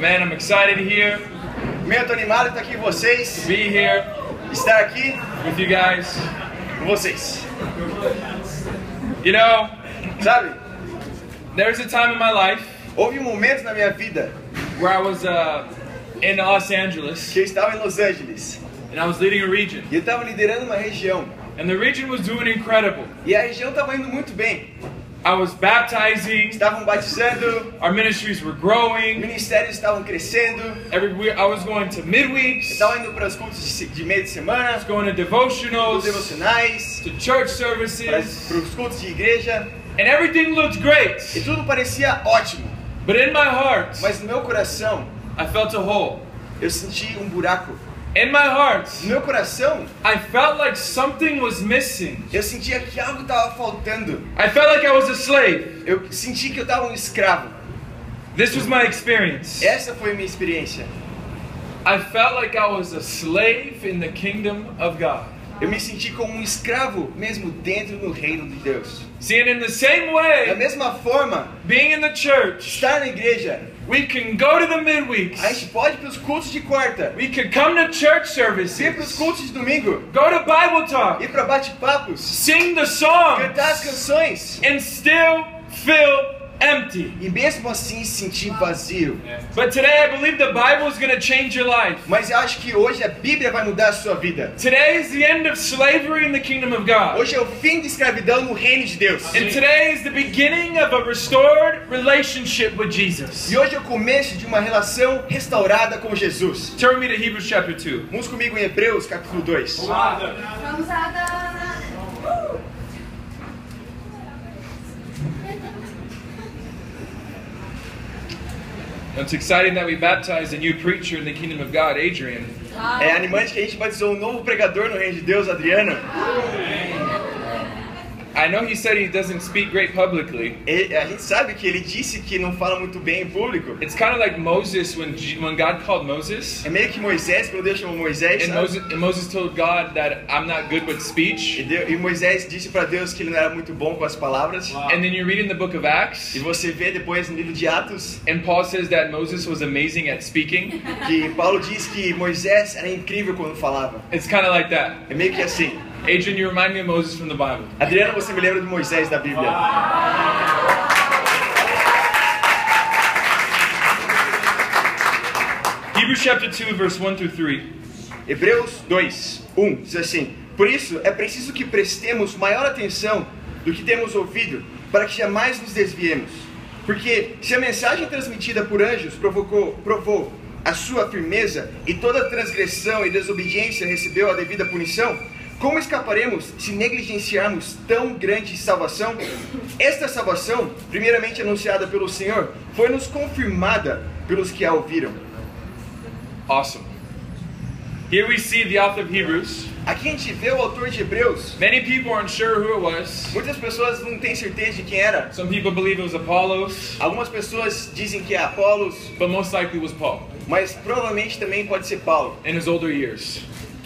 Man, I'm excited here Eu tô animado de estar aqui com vocês, to be here estar aqui with you guys. com vocês. You know, Sabe, there's a time in my life houve momentos na minha vida where I was in Los Angeles que eu estava em Los Angeles and I was leading a region, e eu estava liderando uma região and the region was doing incredible. e a região estava indo muito bem. I was baptizing, Estavam batizando, our ministries were growing. ministérios estavam crescendo, Every week I was going to midweeks, estavam indo para os cultos de meio de semana, I was going to os devotionals, devocionais, to church para services, os cultos de igreja, and everything looked great. e tudo parecia ótimo. But in my heart, Mas no meu coração, I felt a hole. eu senti um buraco. In my heart, No meu coração, I felt like something was missing. eu sentia que algo estava faltando. I felt like I was a slave. Eu senti que eu estava um escravo. This was my experience. Essa foi a minha experiência. I felt like I was a slave in the kingdom of God. Eu me senti como um escravo mesmo dentro do reino de Deus. See, and in the same Da way, mesma forma, being in the church, estar na igreja, we can go to the midweeks. a gente pode ir para os cultos de quarta, We could come to church ir para os services, cultos de domingo, go to Bible talk, ir para bate-papos, sing the cantar as songs, canções and still feel empty. e mesmo assim se sentir vazio. But today I believe the Bible is going to change your life. Mas eu acho que hoje a Bíblia vai mudar a sua vida. Today is the end of slavery in the kingdom of God. Hoje é o fim da escravidão no reino de Deus. And today is the beginning of a restored relationship with Jesus. E hoje é o começo de uma relação restaurada com Jesus. Turn me to Hebrews chapter 2. Vamos comigo em Hebreus capítulo 2. Vamos adorar. It's exciting that we baptized a new preacher in the kingdom of God, Adrian. É animante que a gente batizou um novo pregador no reino de Deus, Adriano. I know he said he doesn't speak great publicly. A gente sabe que ele disse que não fala muito bem em público. It's kind of like Moses when God called Moses. É meio que Moisés, quando Deus chamou Moisés, sabe? And Moses told God that I'm not good with speech. E Moisés disse para Deus que ele não era muito bom com as palavras. And then you read in the book of Acts, E você vê depois no livro de Atos and Paul says that Moses was amazing at speaking. que Paulo diz que Moisés era incrível quando falava. It's kind of like that. É meio que assim. Adrian, you remind me of Moses from the Bible. Adriano, você me lembra de Moisés da Bíblia. Hebrews chapter 2, verse 1 through 3. Hebreus 2, 1 diz assim: Por isso é preciso que prestemos maior atenção do que temos ouvido, para que jamais nos desviemos. Porque se a mensagem transmitida por anjos provou a sua firmeza, e toda transgressão e desobediência recebeu a devida punição, como escaparemos se negligenciarmos tão grande salvação? Esta salvação, primeiramente anunciada pelo Senhor, foi-nos confirmada pelos que a ouviram. Awesome. Here we see the author of Hebrews. Aqui a gente vê o autor de Hebreus. Many people aren't sure who it was. Muitas pessoas não têm certeza de quem era. Some people believe it was Apollos, Algumas pessoas dizem que é Apolos, but most likely it was Paul mas provavelmente também pode ser Paulo, in his older years.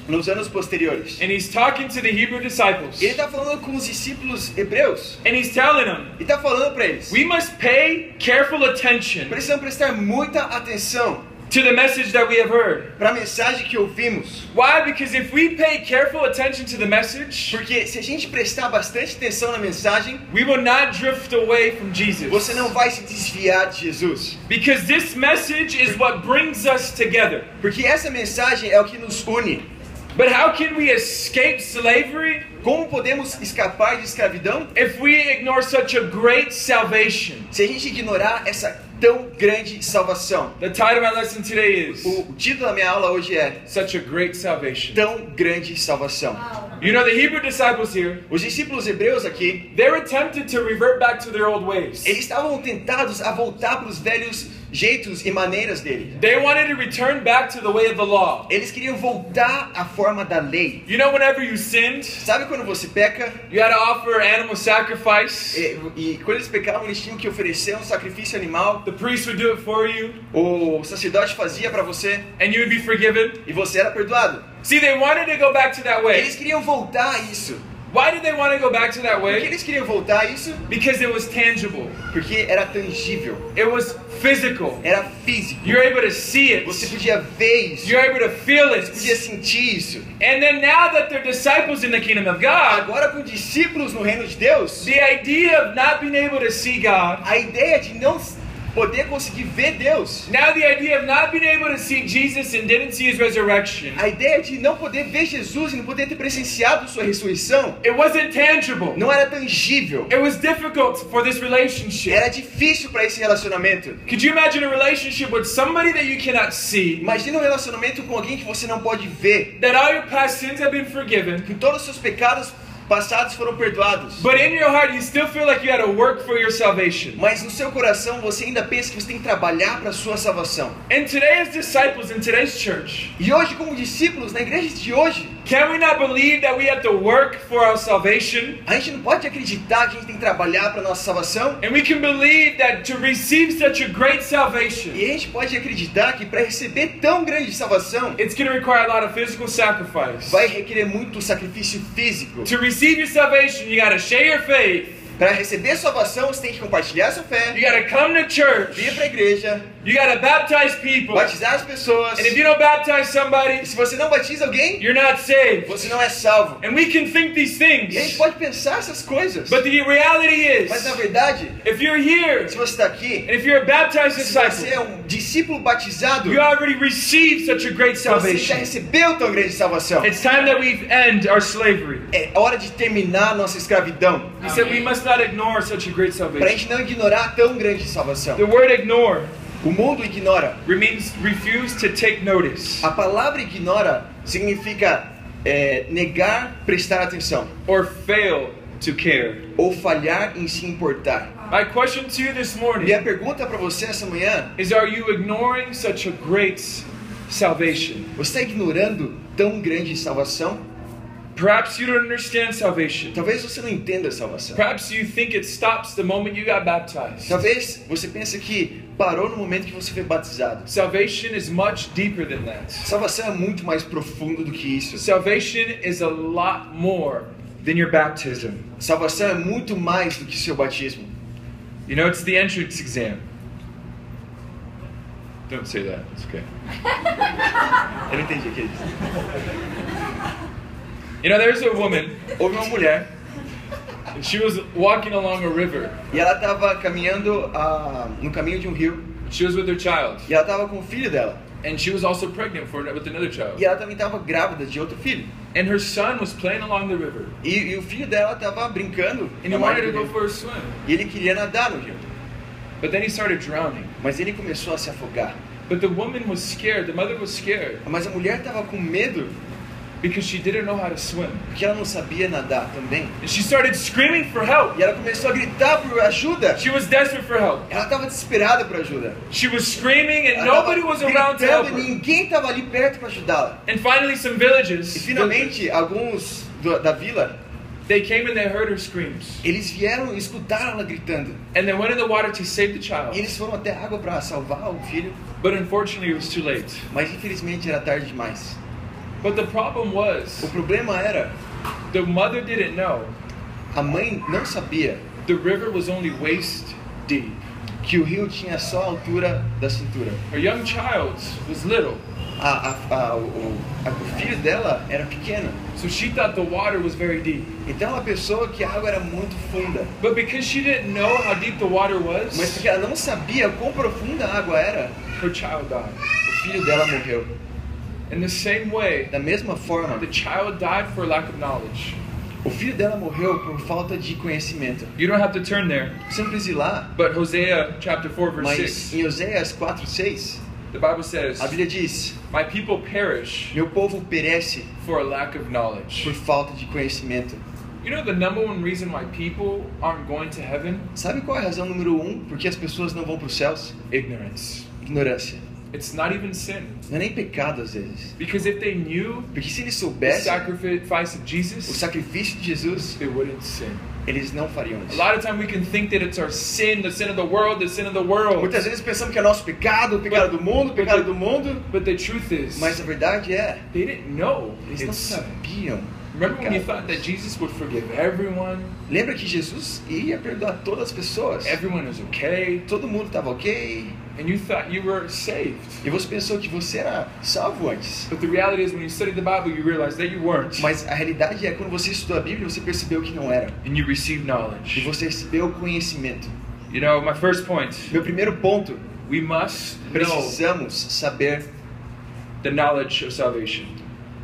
nos anos posteriores. And he's talking to the Hebrew disciples. Ele está falando com os discípulos hebreus And he's telling them, e está falando para eles: we must pay careful attention precisamos prestar muita atenção to the message that we have heard. para a mensagem que ouvimos. Why? Because if we pay careful attention to the message, Porque se a gente prestar bastante atenção na mensagem, we will not drift away from Jesus. você não vai se desviar de Jesus. Because this message is what brings us together. Porque essa mensagem é o que nos une. But how can we escape slavery Como podemos escapar de escravidão if we ignore such a great salvation? se a gente ignorar essa tão grande salvação? The title of my lesson today is O título da minha aula hoje é Such a Great Salvation. Tão Grande Salvação. You know, the Hebrew disciples here, Os discípulos hebreus aqui, they were tempted to revert back to their old ways. eles estavam tentados a voltar para os velhos jeitos e maneiras dele. They wanted to return back to the way of the law. Eles queriam voltar à forma da lei. You know, whenever you sinned, Sabe quando você peca? you had to offer animal sacrifice. E quando eles pecavam, eles tinham que oferecer um sacrifício animal. The priest would do it for you, O sacerdote fazia para você and you would be forgiven. e você era perdoado. See, they wanted to go back to that way. Eles queriam voltar a isso. Why did they want to go back to that Por que way? eles queriam voltar a isso? Because it was tangible. Porque era tangível, It was physical. era físico. You're able to see it. Você podia ver isso, You're able to feel você podia it. sentir isso. And then now that they're disciples in the kingdom of God, Agora com discípulos no reino de Deus, the idea of not being able to see God, a ideia de não poder conseguir ver Deus, now the idea of not being able to see Jesus and didn't see his resurrection, a ideia de não poder ver Jesus e não poder ter presenciado sua ressurreição, it wasn't tangible. não era tangível. It was difficult for this relationship. Era difícil para esse relacionamento. Could you imagine a relationship with somebody that you cannot see, Imagina um relacionamento com alguém que você não pode ver, that all your past sins have been forgiven, que todos os seus pecados passados foram perdoados, but in your heart you still feel like you had to work for your salvation? mas no seu coração você ainda pensa que você tem que trabalhar para a sua salvação. And today as disciples in today's church, E hoje, como discípulos, na igreja de hoje, can we not believe that we have to work for our salvation? a gente não pode acreditar que a gente tem que trabalhar para a nossa salvação, And we can believe that to receive such a great salvation, e a gente pode acreditar que para receber tão grande salvação, it's going to require a lot of physical sacrifice. vai requerer muito sacrifício físico. To receive your salvation, you got to share your faith. Para receber salvação, você tem que compartilhar sua You fé, got to come to vir church. para a igreja, You got to baptize people. batizar as pessoas. And if you don't baptize somebody, E se você não batiza alguém, you're not saved. você não é salvo. And we can think these E a gente things. pode pensar essas coisas, But the reality mas na is, verdade, if you're here, se você está aqui, and if you're a baptized se você é disciple, um discípulo batizado, you already received such a great você já salvation. recebeu tão grande salvação. It's time that we end our slavery. É hora de terminar nossa escravidão, He said we must not ignore such a great para a salvation. gente não ignorar tão grande salvação. The word ignore O mundo ignora. means refuse to take notice A palavra ignora significa negar, prestar atenção, or fail to care. ou falhar em se importar. My question to you this E a morning pergunta para você essa manhã: is, are you ignoring such a great salvation? você está ignorando tão grande salvação? Perhaps you don't understand salvation. Talvez você não entenda a salvação. Perhaps you think it stops the moment you got baptized. Talvez você pense que parou no momento que você foi batizado. Salvation is much deeper than that. Salvação é muito mais profundo do que isso. Salvation is a lot more than your baptism. Salvação é muito mais do que seu batismo. You know, it's the entrance exam. Don't say that. It's okay. Eu não entendi o que ele disse. You know, there's a woman, Houve uma mulher and she was walking along a river. e ela estava caminhando no caminho de um rio. She was with her child, E ela estava com o filho dela. and she was also pregnant with another child. E ela também estava grávida de outro filho. And her son was playing along the river, E o filho dela estava brincando and he na wanted margem to do go rio. for a swim. E ele queria nadar no rio. But then he started drowning. Mas ele começou a se afogar. But the woman was scared. The mother was scared Mas a mulher estava com medo because she didn't know how to swim. porque ela não sabia nadar também. And she started screaming for help. E ela começou a gritar por ajuda. She was desperate for help. Ela estava desesperada por ajuda. She was screaming, and Ela nobody tava was around to help gritando e her. ninguém estava ali perto para ajudá-la. And finally, some E villages, finalmente, alguns da vila, they came and they heard her screams. eles vieram e escutaram ela gritando. And they went in the water to save the E child. eles foram até a água para salvar o filho. But unfortunately, it was too late. Mas infelizmente era tarde demais. But the problem O was, problema era, the mother didn't know a mãe não sabia the river was only waist deep. que o rio tinha só a altura da cintura. Her young child was little, O filho dela era pequeno. so she thought the water was very deep. Então ela pensou que a água era muito funda. But because she didn't know how deep the water Mas was, porque ela não sabia quão profunda a água era, her child died. o filho dela morreu. In the same way, Da mesma forma, the child died for lack of knowledge. o filho dela morreu por falta de conhecimento. You don't have to turn there, Você não precisa ir lá, but Hosea chapter 4 verse mas 6, em Oséias 4:6, the Bible says, a Bíblia diz: "My people perish meu povo perece for a lack of knowledge." por falta de conhecimento. You know the number one reason why people aren't going to heaven? Sabe qual é a razão número 1 por que as pessoas não vão para os céus? Ignorance. Ignorância. It's not even sin. Não é nem pecado às vezes. Because if they knew Porque se eles the soubessem sacrifice of o Jesus, sacrifício de Jesus, they wouldn't sin. eles não fariam A isso. lot of time we can think that it's our sin, the sin of the world, the sin of the world. Muitas vezes pensamos que é nosso pecado, o pecado do mundo, o pecado do mundo. But the truth is, Mas a verdade é, they didn't know eles não it's sin. sabiam Remember when you thought that Jesus would forgive everyone? Lembra que Jesus ia perdoar todas as pessoas? Everyone was okay. Todo mundo estava ok. And you thought you were saved. E você pensou que você era salvo antes. But the reality is when you studied the Bible, you realized that you weren't. Mas a realidade é quando você estudou a Bíblia, você percebeu que não era. And you received E knowledge. você recebeu conhecimento. You know, my first point, Meu primeiro ponto, we must know precisamos saber. the knowledge of salvation.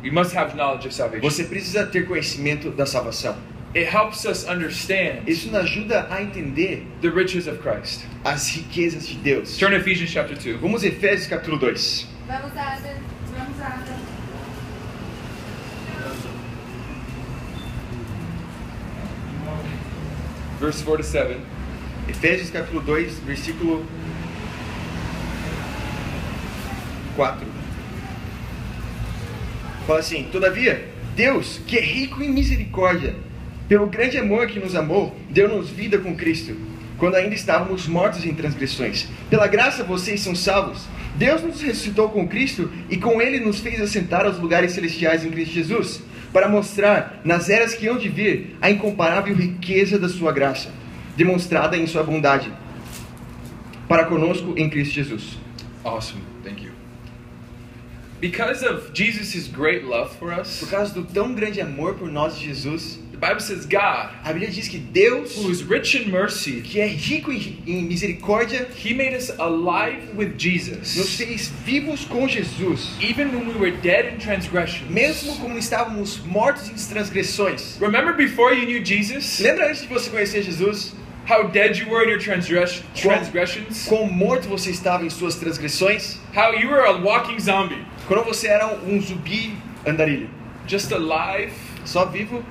We must have knowledge of salvation. Você precisa ter conhecimento da salvação. It helps us understand Isso nos ajuda a entender the riches of Christ. as riquezas de Deus. Turn to Ephesians chapter 2. Vamos a Efésios capítulo 2. Vamos, Ada. Vamos, Ada. Verse 4 to 7. Efésios capítulo 2, versículo 4. Fala assim: Todavia, Deus, que é rico em misericórdia, pelo grande amor que nos amou, deu-nos vida com Cristo, quando ainda estávamos mortos em transgressões. Pela graça vocês são salvos. Deus nos ressuscitou com Cristo e com Ele nos fez assentar aos lugares celestiais em Cristo Jesus, para mostrar, nas eras que hão de vir, a incomparável riqueza da sua graça, demonstrada em sua bondade, para conosco em Cristo Jesus. Awesome. Thank you. Because of Jesus' great love for us, Por causa do tão grande amor por nós de Jesus, the Bible says God, a Bíblia diz que Deus, who is rich in mercy, que é rico em misericórdia, He made us alive with nos Jesus. fez vivos com Jesus, Even when we were dead in transgression. mesmo como estávamos mortos em transgressões. Remember before you knew Jesus, Lembra antes de você conhecer Jesus, how dead you were in your transgressions? quão morto você estava em suas transgressões? How you were a walking zombie, Quando você era um zumbi andarilho, just alive só vivo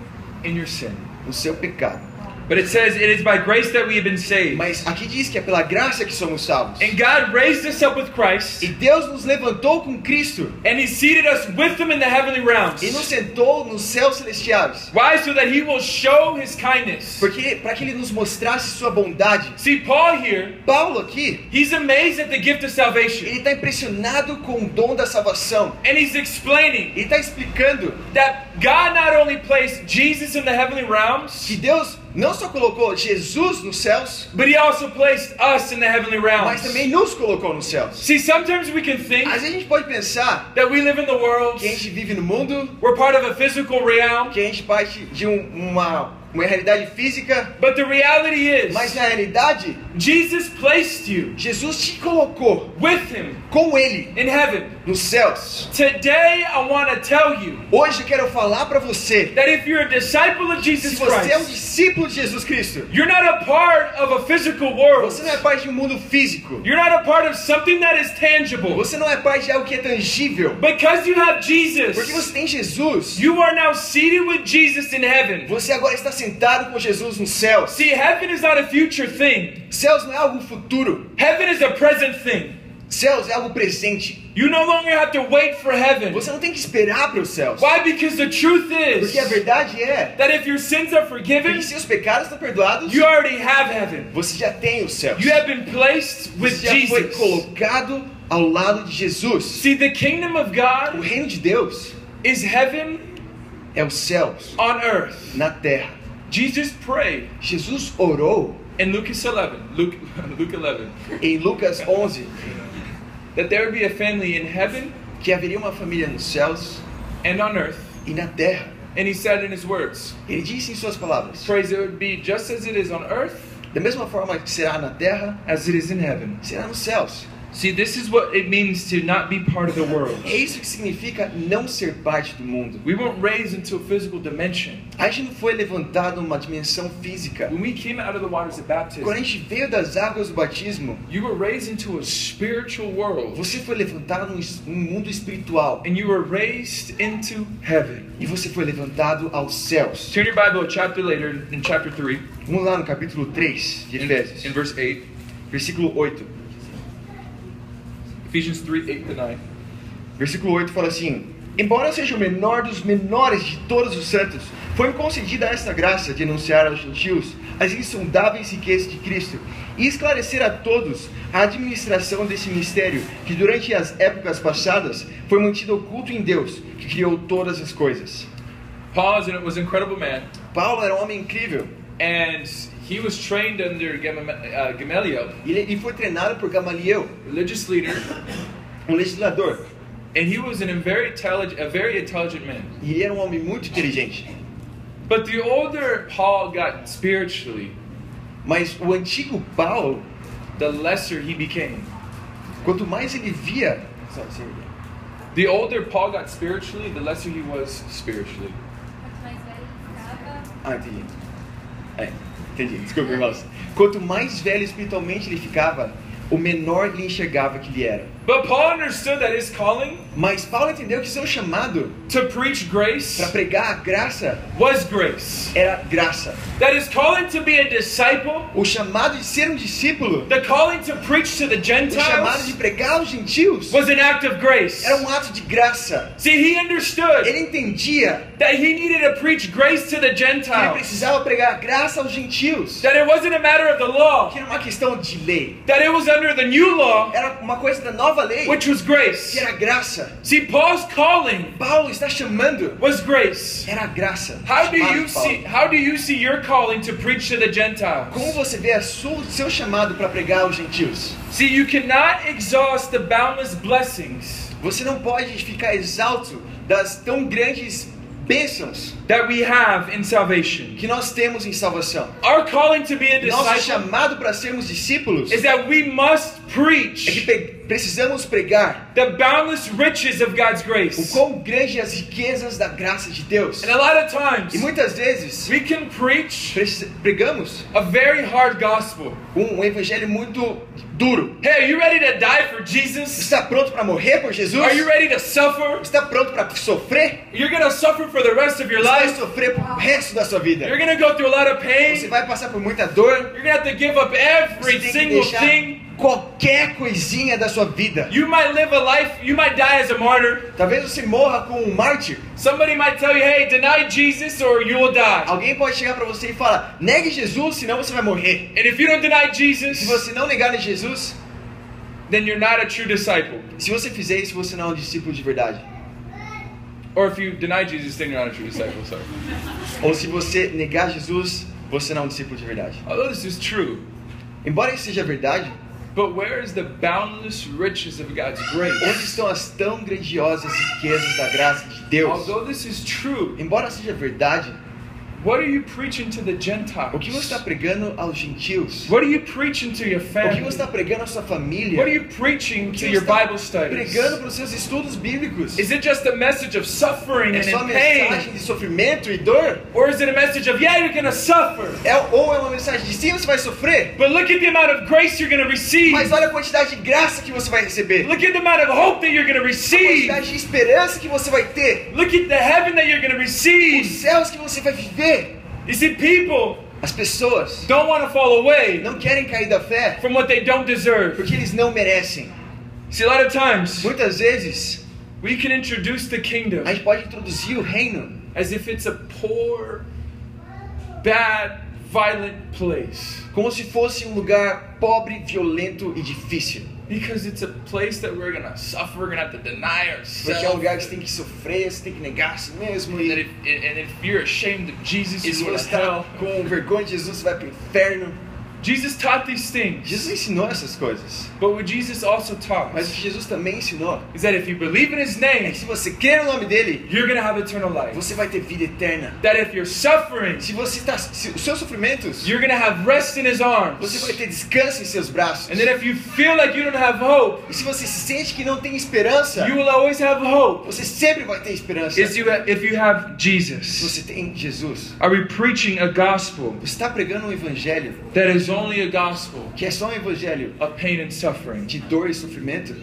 in your sin. no seu pecado. But it says it is by grace that we have been saved. Mas aqui diz que é pela graça que somos salvos. And God raised us up with Christ, E Deus nos levantou com Cristo and He seated us with Him in the heavenly realms. e nos sentou nos céus celestiais. Why? So that He will show His kindness. Porque para que ele nos mostrasse sua bondade. See, Paul here, Paulo aqui, he's amazed at the gift of salvation. ele está impressionado com o dom da salvação. And he's explaining Ele está explicando that God not only placed Jesus in the heavenly realms, que Deus não só colocou Jesus nos céus, but He also placed us in the heavenly mas realms. também nos colocou nos céus. See, sometimes we can think Às vezes a gente pode pensar that we live in the world, que a gente vive no mundo, we're parte of a physical realm, que a gente parte de uma realidade física, but the reality is, mas na realidade, Jesus placed you Jesus te colocou with Him com Ele in heaven. nos céus. Today, I want to tell you Hoje eu quero falar para você, that if you're a disciple of se Jesus você é um Christ, discípulo de Jesus Cristo, you're not a part of a physical world. você não é parte de um mundo físico, You're not a part of something that is tangible. você não é parte de algo que é tangível, Because you have porque Jesus, você tem Jesus. you are now seated with Jesus in heaven. Você agora está sentado com Jesus nos céus. See, heaven is not a future thing. Céus não é algo futuro. Heaven is a present thing. Céus é algo presente. You no longer have to wait for heaven. Você não tem que esperar para os céus. Why? Because the truth is Porque a verdade é that if your sins are forgiven, que se os pecados estão perdoados, you already have heaven. você já tem os céus. You have been placed with Você já foi Jesus. colocado ao lado de Jesus. See, the kingdom of O God reino de Deus is heaven é os céus on earth. na terra. Jesus prayed Jesus orou in Luke 11, em Lucas 11 that there would be a family in heaven que haveria uma família nos céus and on earth. e na terra. And he said in his words, Ele disse em suas palavras: praise, it would be just as it is on earth da mesma forma que será na terra, as it is in heaven. será nos céus. See, this is what it means to not be part of the world. É isso que significa não ser parte do mundo. We weren't raised into a physical dimension. A gente não foi levantado numa dimensão física. When we came out of the waters of baptism, Quando a gente veio das águas do batismo, you were raised into a spiritual world. você foi levantado num mundo espiritual. And you were raised into heaven. E você foi levantado aos céus. Turn your Bible a chapter later, in chapter 3, Vamos lá no capítulo 3 de Efésios, in verse 8. versículo 8. Ephesians 3, 8 to 9. Versículo 8 fala assim: Embora eu seja o menor dos menores de todos os santos, foi-me concedida esta graça de anunciar aos gentios as insondáveis riquezas de Cristo e esclarecer a todos a administração desse mistério que durante as épocas passadas foi mantido oculto em Deus, que criou todas as coisas. Paul was an incredible man, Paulo era um homem incrível. and he was trained under Gamaliel, Ele foi treinado por Gamaliel, religious leader, legislador. and he was a very intelligent man. E ele era um homem muito inteligente. But the older Paul got spiritually, Mas o antigo Paulo, the lesser he became. quanto mais ele via... The older Paul got spiritually, the lesser he was spiritually. Quanto mais velho ficava, Ah, entendi. Entendi. Desculpa, irmãos. Quanto mais velho espiritualmente ele ficava, o menor ele enxergava que ele era. But Paul understood that his calling Mas Paulo entendeu que seu chamado to preach grace para pregar a graça was grace. era graça. That his calling to be a disciple, O chamado de ser um discípulo, the calling to preach to the o chamado de Gentiles, pregar aos gentios, was an act of grace. era um ato de graça. See, he understood Ele entendia that he needed to preach grace to the que ele Gentiles. precisava pregar graça aos gentios. That it wasn't a matter of the law. Que era uma questão de lei. That it was under the new law, Era uma coisa da nova lei, which was grace. que era graça. See, Paul's calling Paulo está chamando, was grace. era graça. How do Chamado you de Paulo. see? How do you see your calling to preach to the Como Gentiles? você vê seu chamado para pregar aos gentios? See, you cannot exhaust the boundless blessings Você não pode ficar exalto das tão grandes bênçãos that we have in salvation. que nós temos em salvação. Our calling to be a Nosso disciple chamado para sermos discípulos is that we must é que preach precisamos pregar the boundless riches of God's o grace. quão grande as riquezas da graça de Deus. And a lot of times E muitas vezes we can preach pregamos a very hard gospel. um evangelho muito duro. Hey, are you ready to die for Jesus? Está pronto para morrer por Jesus? Are you ready to suffer? Está pronto para sofrer? You're going to suffer for the rest of your Você vai life. sofrer pro resto da sua vida. You're going to go through a lot of Você pain. vai passar por muita dor. You're going to have to give up every Você tem que single deixar thing. qualquer coisinha da sua vida. You might live a life, you might die as a martyr. Talvez você morra como um mártir. Somebody might tell you, hey, deny Jesus or you will die. Alguém pode chegar para você e falar: negue Jesus, senão você vai morrer. And if you don't deny Se Jesus, você não negar em Jesus, then you're not a true disciple. se você fizer isso, você não é um discípulo de verdade. Or if you deny Jesus, then you're not a true disciple. Sorry. Ou se você negar Jesus, você não é um discípulo de verdade. Although this is true, Embora isso seja verdade, but where is the boundless riches of God's onde grace? estão as tão grandiosas riquezas da graça de Deus? Although this is true, Embora seja verdade, what are you preaching to the Gentiles? o que você está pregando aos gentios? What are you preaching to your O que family? você está pregando à sua família? What are you preaching O to que your você está Bible studies? pregando para os seus estudos bíblicos? Is it just a message of suffering É and só in mensagem pain? de sofrimento e dor? Or is it a message of, yeah, you're going to suffer, Ou é uma mensagem de sim, você vai sofrer, but look at the amount of grace you're going to receive. mas olha a quantidade de graça que você vai receber, Look at the amount of hope that you're going to a receive. quantidade de esperança que você vai ter, Look at the heaven that you're going to os receive. céus que você vai viver. You see, people As pessoas don't want to fall away não querem cair da fé from what they don't deserve. porque eles não merecem. See, a lot of times Muitas vezes we can introduce the kingdom a gente pode introduzir o reino as if it's a poor, bad, violent place. como se fosse um lugar pobre, violento e difícil. Because it's a place that we're gonna suffer, we're gonna have to deny Porque é um ourselves. lugar que você tem que sofrer, você tem que negar a si mesmo. And E if you're ashamed of Jesus, se you're going você to está hell. com vergonha de Jesus, você vai para o inferno. Jesus taught these things. Jesus ensinou essas coisas. But what Jesus also taught Mas o que Jesus também ensinou is that if you believe in His é name, que se você crer no nome dele, you're going to have eternal life. você vai ter vida eterna. That if you're suffering, Se os seus sofrimentos, you're going to have rest in His arms. você vai ter descanso em seus braços. And then if you feel like you don't have hope, E se você se sente que não tem esperança, you will always have hope você sempre vai ter esperança. if you have Se Jesus. você tem Jesus. Are we preaching a gospel Você está pregando um evangelho that is only a gospel que é só um evangelho of pain and suffering? de dor e sofrimento?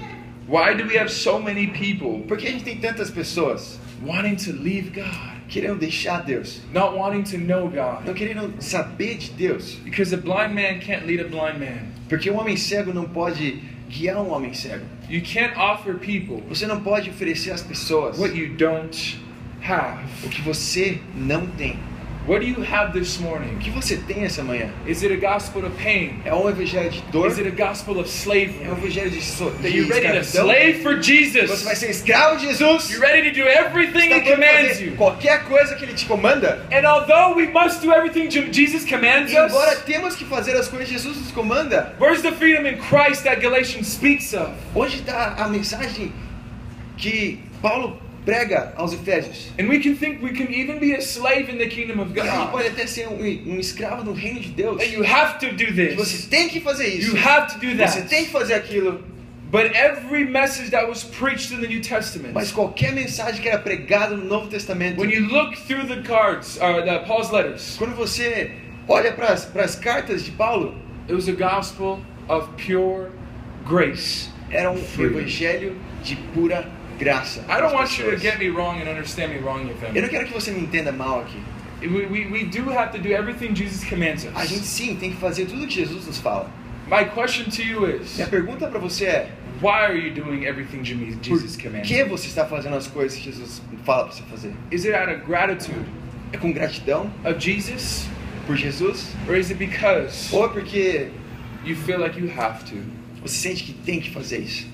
Why do we have so many people Por que a gente tem tantas pessoas wanting to leave God, querendo deixar Deus? not wanting to know God? Não querendo saber de Deus? Because a blind man can't lead a blind man. Porque um homem cego não pode guiar um homem cego. You can't offer people Você não pode oferecer às pessoas what you don't have. o que você não tem. What do you have this O morning? que você tem essa manhã? Is it a gospel of pain? É um evangelho de dor? Is it a gospel of slavery? É um evangelho de That you're ready to escravidão? slave for Você vai Jesus? ser escravo de Jesus? You're ready to do everything Está He pronto para commands fazer you? qualquer coisa que Ele te comanda? And although we must do everything Jesus commands E embora us, temos que fazer as coisas que Jesus nos comanda, where's the freedom in Christ that Galatians speaks of? hoje está a mensagem que Paulo prega aos Efésios. And we can think we can even be a slave in the kingdom of E a gente pode God. até ser um escravo no reino de Deus. That you have to do Que você this. tem que fazer isso. You have to do Você that. tem que fazer aquilo. But every message that was preached in the New Testament, Mas qualquer mensagem que era pregada no Novo Testamento, when you look through the cards, Paul's letters, quando você olha para as cartas de Paulo, it was a gospel of pure grace. era um Freedom. evangelho de pura graça. I don't para as want you to pessoas. get me wrong and understand me wrong, your Eu family. não quero que você me entenda mal aqui. We do have to do everything Jesus commands A gente us. sim tem que fazer tudo que Jesus nos fala. My question to you is, Minha pergunta para você é: why are you doing everything Jesus por commands que you? você está fazendo as coisas que Jesus fala para você fazer? Is it out of gratitude É com gratidão of Jesus? por Jesus? Or is it because Ou é porque you feel like you have to? você sente que tem que fazer isso?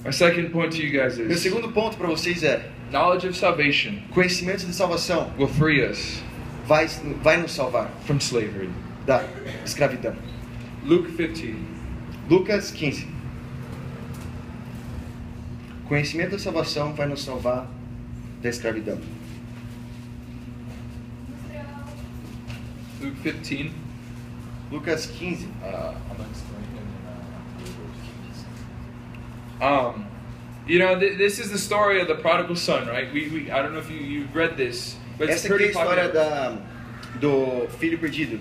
My second point to you guys Meu is, segundo ponto para vocês é: knowledge of salvation conhecimento de salvação will free us vai nos salvar from slavery. da escravidão. Luke 15. Lucas 15. Conhecimento da salvação vai nos salvar da escravidão. Luke 15. Lucas 15. I'm explaining. You know, this is the story of the prodigal son, right? I don't know if you've read this, but it's Essa aqui é a pretty história popular. do filho perdido.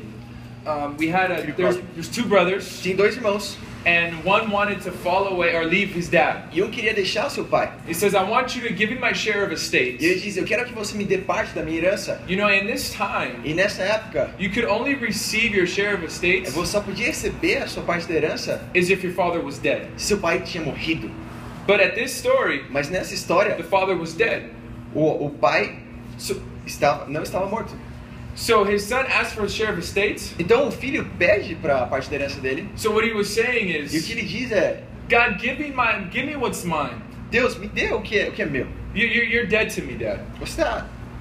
There's two brothers, Tem dois irmãos and one wanted to fall away or leave his dad. e um queria deixar o seu pai. He says, I want you to give me my share of E ele estate. diz: eu quero que você me dê parte da minha herança. You know, in this time, E nessa época, you could only receive your share of estate você só podia receber a sua parte da herança as if your father was dead. se seu pai tinha morrido. But at this story, Mas nessa história, the father was dead. o pai não estava morto. So his son asked for a share of estate. Então o filho pede para a parte da herança dele. So what he was saying E o que is, ele diz é: God, give me what's mine. Deus, me dê o que é meu. You're dead to me, Dad.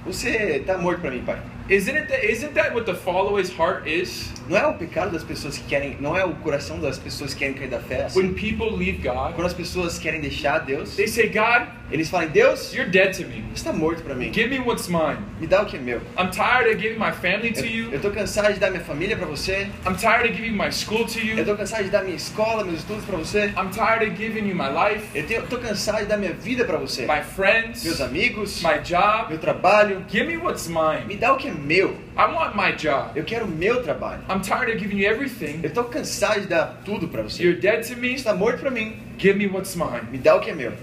Você tá morto para mim, pai. Isn't that what the follower's heart is? Não é o pecado das pessoas que querem, não é o coração das pessoas que querem cair da fé. When people leave God, Quando as pessoas querem deixar Deus, they say, God, eles falam: Deus, you're dead to me. você está morto para mim. Give me what's mine. Me dá o que é meu. I'm tired of giving my family to Eu you. tô cansado de dar minha família para você. I'm tired of giving my school to Eu you. tô cansado de dar minha escola, meus estudos para você. I'm tired of giving you my life, Eu tô cansado de dar minha vida para você. my friends, Meus amigos, my job. meu trabalho. Give me what's Me mine. dá o que é meu. I want my job. Eu quero o meu trabalho. I'm tired of giving you everything. Eu tô cansado de dar tudo para você. You're dead to me. Você está morto para mim. Give me what's mine. Me dá o que é meu.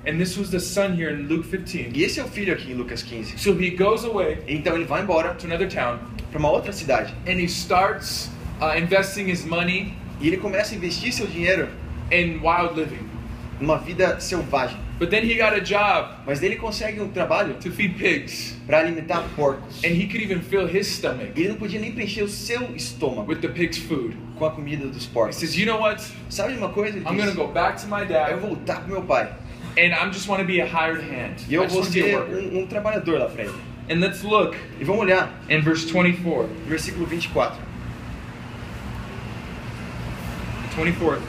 And this was the son here in Luke 15. E esse é o filho aqui em Lucas 15. So he goes away Então ele vai embora to another town para uma outra cidade. and he starts investing his money E ele começa a investir seu dinheiro in wild living. numa vida selvagem. But then he got a job Mas ele consegue um trabalho to feed pigs, para alimentar porcos. and he could even fill his stomach Ele não podia nem preencher o seu estômago with the pig's food. com a comida dos He porcos. says, you know what? Sabe de uma coisa? Ele I'm going to diz: go back to my eu dad, vou voltar pro meu pai. and I just want to be a hired hand. E I eu just vou want to be a ser worker. um trabalhador lá para ele. And let's look E vamos olhar in verse 24. no versículo 24. 24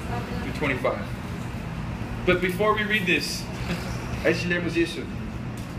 through 25. But before we read this, Antes de lermos isso,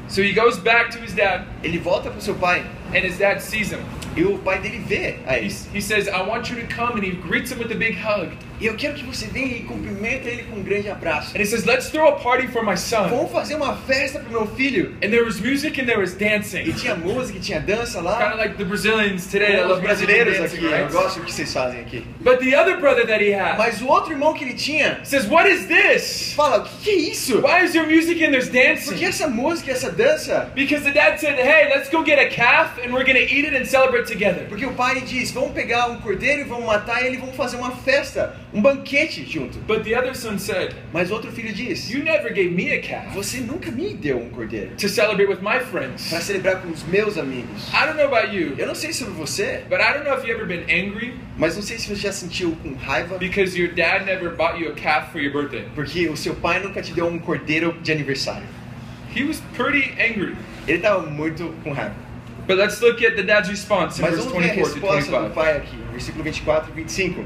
so he goes back to his dad, ele volta pro seu pai and his dad sees him. e o pai dele vê a ele. He says, I want you to come, and he greets him with a big hug. E eu quero que você venha e cumprimenta ele com um grande abraço. And he says, let's throw a party for my son. Vamos fazer uma festa pro meu filho. And there was music and there was E dancing. tinha música, e tinha dança Kind lá. of like the Brazilians today that Os love music and brasileiros dancing, aqui, eu right? gosto do que vocês fazem aqui. But the other brother that he had Mas o outro irmão que ele tinha says, what is this? fala: o que é isso? Why is there music and there's Por que dancing? essa música, essa dança? Because the dad said, hey, let's go get a calf and we're going to eat it and celebrate together. Porque o pai diz: vamos pegar um cordeiro e vamos matar ele e vamos fazer uma festa um banquete junto. But the other son said, Mas outro filho diz: you never gave me a calf Você nunca me deu um cordeiro to celebrate with my friends. para celebrar com os meus amigos. I don't know about you, Eu não sei sobre você, but I don't know if you've ever been angry mas não sei se você já sentiu com raiva because your dad never bought you a calf for your birthday. porque o seu pai nunca te deu um cordeiro de aniversário. He was pretty angry. Ele estava muito com raiva. But let's look at the dad's response in Mas verse vamos ver a 24 to resposta do 25. pai aqui, versículo 24 e 25.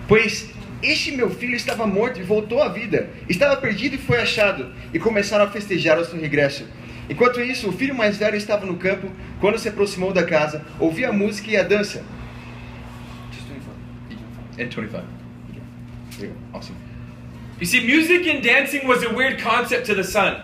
Pois este meu filho estava morto e voltou à vida, estava perdido e foi achado, e começaram a festejar o seu regresso. Enquanto isso, o filho mais velho estava no campo, quando se aproximou da casa, ouvia a música e a dança. And 25. Awesome. You see, music and dancing was a weird concept to the son.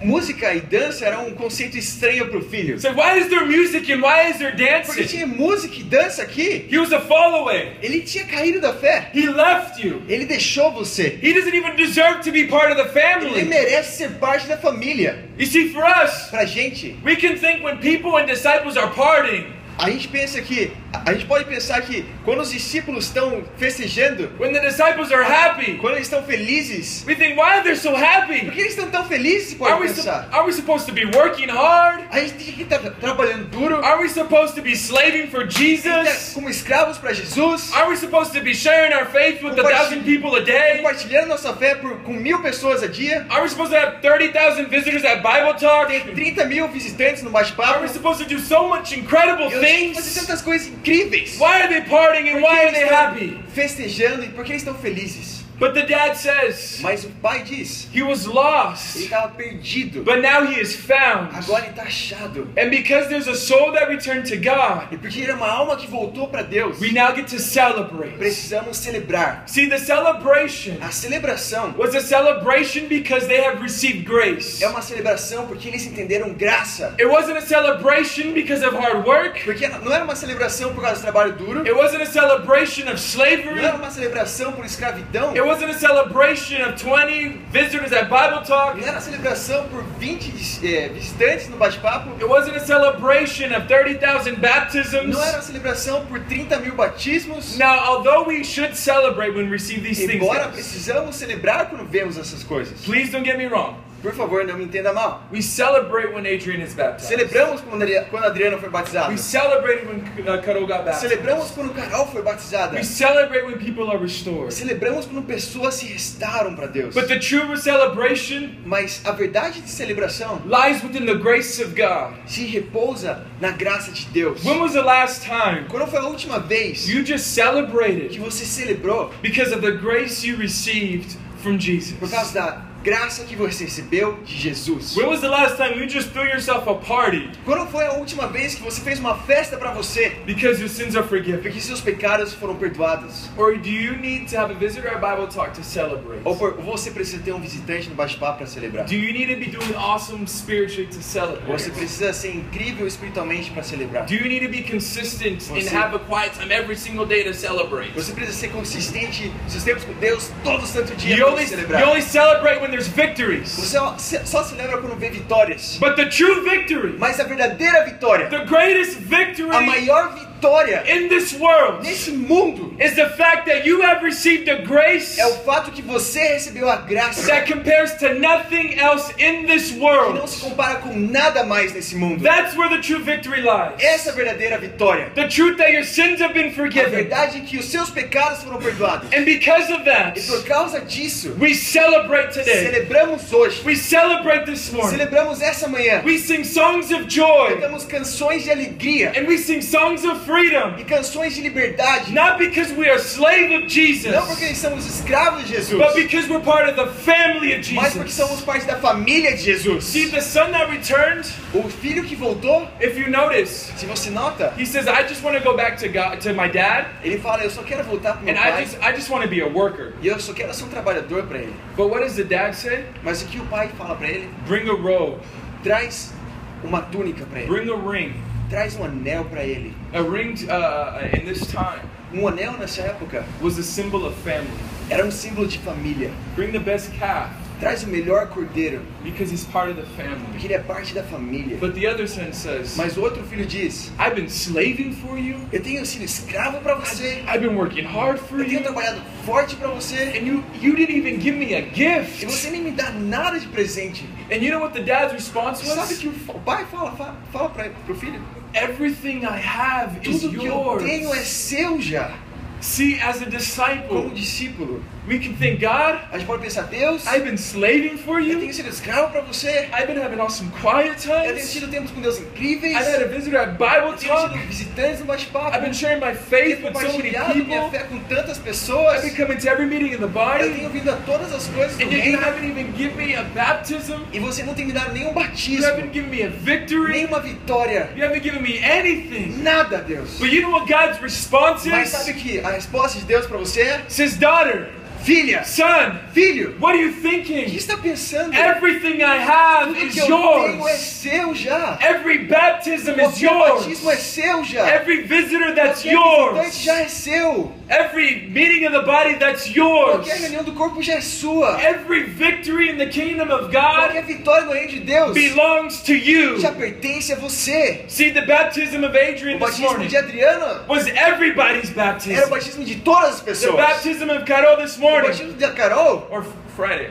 Música e dança era um conceito estranho para o filho. So why is there music and why is there Porque dancing? tinha música e dança aqui. He was a fallaway. Ele tinha caído da fé. He left you. Ele deixou você. He doesn't even deserve to be part of the Ele family. merece ser parte da família. You see, for us, Pra gente, we can think when people and disciples are partying, a gente pensa que, a gente pode pensar que quando os discípulos estão festejando, when the disciples are happy, quando eles estão felizes, we think, why are they so por happy? que eles estão tão felizes? Pode pensar. Are we supposed to be working hard? A gente tem que estar trabalhando duro, Are we supposed to be slaving for Jesus? como escravos para Jesus, Are we supposed to be sharing our faith with 1,000 people a day? compartilhando nossa fé com 1.000 pessoas a dia, Are we supposed to have 30,000 visitors at Bible Talk? ter 30 mil visitantes no Are bate-papo, we supposed to do so much incredible e eles têm que fazer things? tantas coisas incríveis. Why are they partying and Por que why are eles they estão happy? festejando e por que eles estão felizes? But the dad says Mas o pai diz, he was ele lost, estava perdido, but now he is found. agora ele está achado. And because there's a soul that returned to God, E porque ele é uma alma que voltou para Deus, we now get to celebrate. precisamos celebrar. See, the celebration A celebração was a celebration because they have received grace. é uma celebração porque eles entenderam graça. It wasn't a celebration because of hard work. Porque não era uma celebração por causa do trabalho duro, It wasn't a celebration of não slavery. era uma celebração por escravidão, It wasn't a celebration of 20 visitors at Bible Talk. não era uma celebração por 20 visitantes no bate-papo, It wasn't a celebration of 30,000 baptisms. não era uma celebração por 30 mil batismos. Now, although we should celebrate when we receive these things, Embora precisamos celebrar quando vemos essas coisas. please don't get me wrong. Por favor, não me entenda mal. We celebrate when Adrian is baptized. Celebramos quando a Adriana foi batizada. We celebrated when Carol got baptized. Celebramos quando Carol foi batizada. We celebrate when people are restored. Celebramos quando pessoas se restaram para Deus. But the true celebration Mas a verdade de celebração lies within the grace of God. se repousa na graça de Deus. When was the last time Quando foi a última vez you just que celebrated você celebrou because of the grace you received from Jesus? por causa da graça que você recebeu de Jesus? When was the last time you just threw yourself a party Quando foi a última vez que você fez uma festa para você because your sins are forgiven? porque seus pecados foram perdoados? Or do you need to have a visitor at Bible Talk to celebrate? Ou você precisa ter um visitante no bate-papo para celebrar? Do you need to be doing awesome spiritually to celebrate? Você precisa ser incrível espiritualmente para celebrar? Do you need to be consistent and Você- have a quiet time every single day to celebrate? Você precisa ser consistente nos tempos com Deus todo santo dia You para only celebrar. celebrate when there's victories. Você só celebra quando vê vitórias. But the true victory, Mas a verdadeira vitória, the greatest victory a maior vitória in this world nesse mundo is the fact that you have received a grace é o fato que você recebeu a graça that compares to nothing else in this que world. não se compara com nada mais nesse mundo. That's where the true victory lies. Essa é a verdadeira vitória. The truth that your sins have been A forgiven. verdade é que os seus pecados foram perdoados. And because of that, E por causa disso, we celebrate today. celebramos hoje. We celebrate this morning. Celebramos essa manhã. We sing songs of joy. Cantamos canções de alegria And we sing songs of freedom. e canções de liberdade. Not because we are slave of Jesus, Não porque somos escravos de Jesus, but because we're part of the family of mas porque Jesus. somos parte da família de Jesus. See, the son that returned, O filho que voltou, if you notice, se você nota, he says, I just want to go back to God, to my dad, ele fala, eu só quero voltar para meu and pai I just want to be a worker. e eu só quero ser um trabalhador para ele. But what does the dad say? Mas o que o pai fala para ele? Bring a robe, Traz uma túnica para ele, bring a ring. traz um anel para ele. A ring in this time Um anel nessa época was a symbol of family. era um símbolo de família. Bring the best calf. Traz o melhor cordeiro, because he's part of the family. porque ele é parte da família. But the other son says, Mas o outro filho diz: I've been slaving for you. eu tenho sido escravo para você, I've been working hard for eu tenho you. trabalhado forte para você, And you didn't even give me a e gift. você nem me dá nada de presente. And you know what the dad's response Sabe was? que o pai fala pro filho: Everything I have is tudo que eu tenho é yours. seu já. See, as a Como disciple, discípulo, we can think, God, a gente pode pensar: Deus, I've been slaving for eu you. tenho sido escravo para você, I've been having awesome quiet eu tenho times. tido tempos com Deus incríveis, I've had a visitor at Bible eu tenho talk. tido visitantes no bate-papo, I've been sharing my tenho faith with so many compartilhado minha people. fé com tantas pessoas, I've been coming to every meeting in the eu body. tenho vindo a todas as coisas do And yet you reino, haven't even given me a baptism. e você não tem me dado nenhum You batismo, haven't given me a victory. nenhuma vitória, You haven't given me anything. nada, Deus. But you know what God's response Mas is? sabe que a resposta de Deus para você é: Says, daughter, filha, son, filho, what are you o que thinking? está pensando? Everything I have Tudo is que eu tenho é yours. seu já. Every baptism is Qualquer batismo é yours. seu já. Every visitor that's Qualquer visitante já yours. é seu. Every meeting of the body that's Qualquer yours. reunião do corpo já é sua. Every victory in the kingdom of God Qualquer vitória no reino de Deus belongs to you. já pertence a você. See, the baptism of O Adrian this batismo morning de Adriana was everybody's era o baptism. batismo de todas as The pessoas. baptism of Carol this O morning, batismo da Carol, or Friday.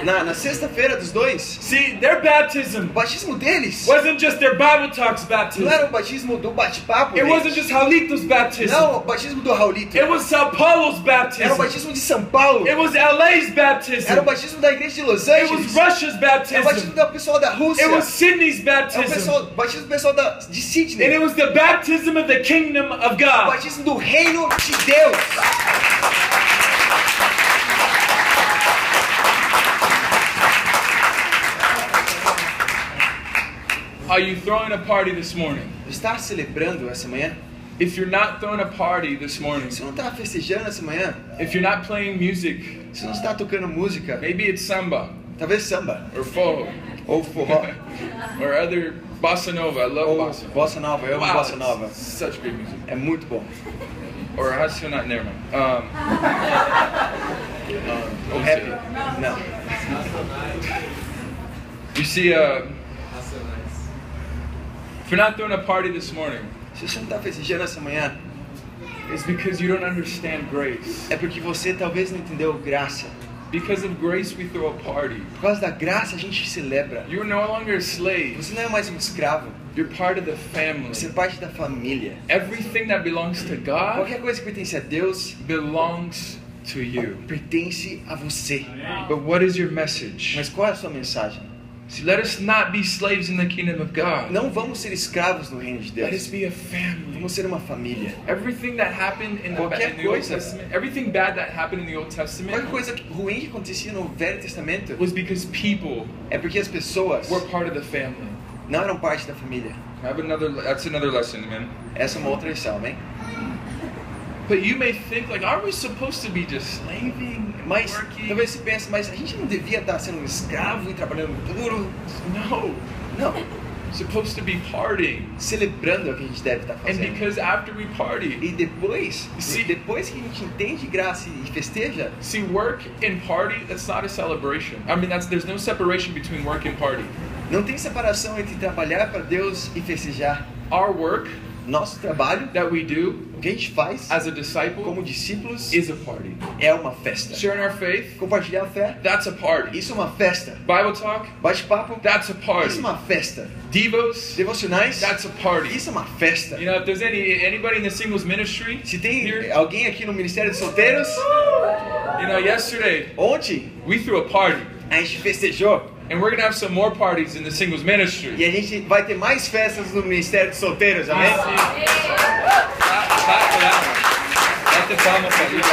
na sexta-feira dos dois, See, their baptism o batismo deles wasn't just their Bible talks baptism. não era o batismo do bate-papo It wasn't deles. just Raulito's baptism. Não, o batismo do Raulito. It was Sao Paulo's Era o baptism. batismo de São Paulo. It was LA's Era o baptism. batismo da igreja de Los It was Angeles. Russia's Era o batismo baptism. do pessoal da Rússia. It was Sydney's É o baptism. batismo do pessoal de And Sydney. it was the baptism of the kingdom of O God. batismo do reino de Deus. Are you throwing a party this morning? Está celebrando essa manhã? If you're not throwing a party this morning, Você não está festejando essa manhã? if you're not playing music, Você não está tocando música? maybe it's samba Talvez samba. or forró Ou forró. or other bossa nova. I love Ou bossa. bossa nova. Eu amo Wow, bossa nova. it's such great music. É muito bom. Or Racional, never mind. O rap? Não. You see, if you're not throwing a party this morning, Se você não está festejando essa manhã, it's because you don't understand grace. é porque você talvez não entendeu graça. Because of grace, we throw a party. Por causa da graça a gente celebra. You're no longer a slave. Você não é mais um escravo. You're part of the family. Você é parte da família. Everything that belongs to God Qualquer coisa que pertence a Deus belongs to you. pertence a você. But what is your message? Mas qual é a sua mensagem? See, let us not be slaves in the kingdom of God. Não vamos ser escravos no reino de Let us Deus. be a family. Vamos ser uma família. Everything that happened in the Old Coisa. Testament, everything bad that happened in the Old Qualquer Testament coisa ruim que acontecia no Velho Testamento was because people é porque as pessoas were part of the family. não eram parte da família. That's another lesson, man. Essa é uma outra lição, amém? But you may think, like, are we supposed to be just slaving, Mas working? talvez você pense, mas a gente não devia estar sendo um escravo e trabalhando duro. No, Não. supposed to be partying. Celebrando é o que a gente deve estar And fazendo. because after we party, E depois, Sim. depois que a gente entende graça e festeja, see, work and party, that's not a celebration. I mean, there's no separation between work and party. não tem separação entre trabalhar para Deus e festejar. Our work Nosso trabalho, that we do o que a gente faz as a disciple como discípulos, is a party. é uma festa. Sharing our faith, Compartilhar a fé, that's a party. isso é uma festa. Bible talk, Bate-papo, that's a isso party. é uma festa. Devos, Devocionais, that's a party. isso é uma festa. You know, if there's anybody in the singles ministry Se tem here, alguém aqui no Ministério de Solteiros, you know, yesterday ontem we threw a party. a gente festejou. And we're going to have some more parties in the singles E ministry. a gente vai ter mais festas no Ministério de Solteiros, amém? Clap for that one. Let the palma for you.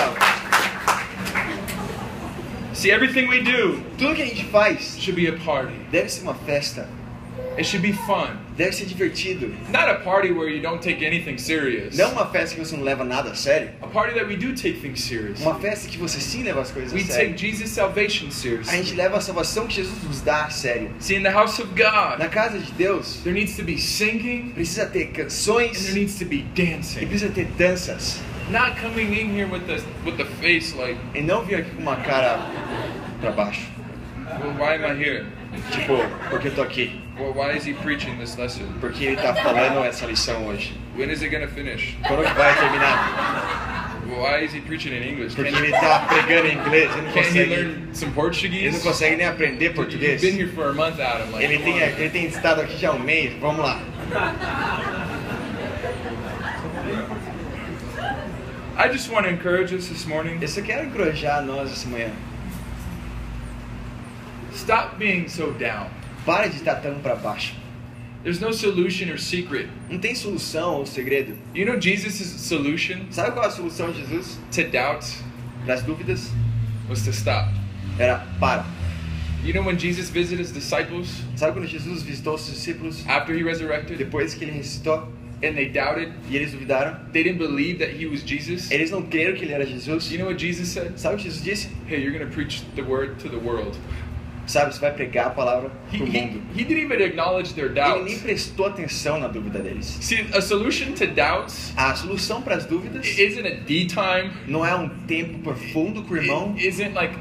See, everything we do Tudo que a gente faz should be a party. deve ser uma festa, It should be fun. deve ser divertido. Not a party where you don't take anything serious. Não uma festa que você não leva nada a sério. A party that we do take things serious. Uma festa que você sim leva as coisas We a take sério. Jesus' salvation A seriously. gente leva a salvação que Jesus nos dá a sério. See, in the house of God, Na casa de Deus, there needs to be singing precisa ter and there canções needs to be e dancing. precisa ter danças. Not coming in here with the face like, E não vir aqui com uma cara pra baixo. Well, why am I here? Tipo, porque eu tô aqui? Well, why is he preaching this lesson? Porque ele tá falando essa lição hoje. When is it going to finish? Quando que vai terminar? Well, why is he preaching in English? Porque ele tá pregando em inglês, ele não Can't he consegue, learn some ele Portuguese? não consegue nem aprender português. You've been here for a month, Adam. Like, Ele tem estado aqui já há um mês, vamos lá. I just want to encourage us this morning. Eu só quero encorajar nós essa manhã. Stop being so down. Para de estar tão para baixo. There's no solution or secret. Não tem solução ou segredo. You know Jesus' solution Sabe qual é a solução de Jesus? to doubt Das dúvidas? was to stop. Era para. You know when Jesus visited his disciples Sabe quando Jesus visitou os discípulos after he resurrected depois que ele ressuscitou and they doubted, e eles duvidaram? they didn't believe that he was Jesus? Eles não creram que ele era Jesus? You know what Jesus said? Sabe o que Jesus disse? Hey, you're going to preach the word to the world. Sabe, você vai pregar a palavra He, pro he, mundo. he didn't even acknowledge their Ele doubts. nem prestou atenção na dúvida deles. See, a solution to doubts A solução para as dúvidas isn't a D time. não é um tempo profundo com o irmão. It isn't like,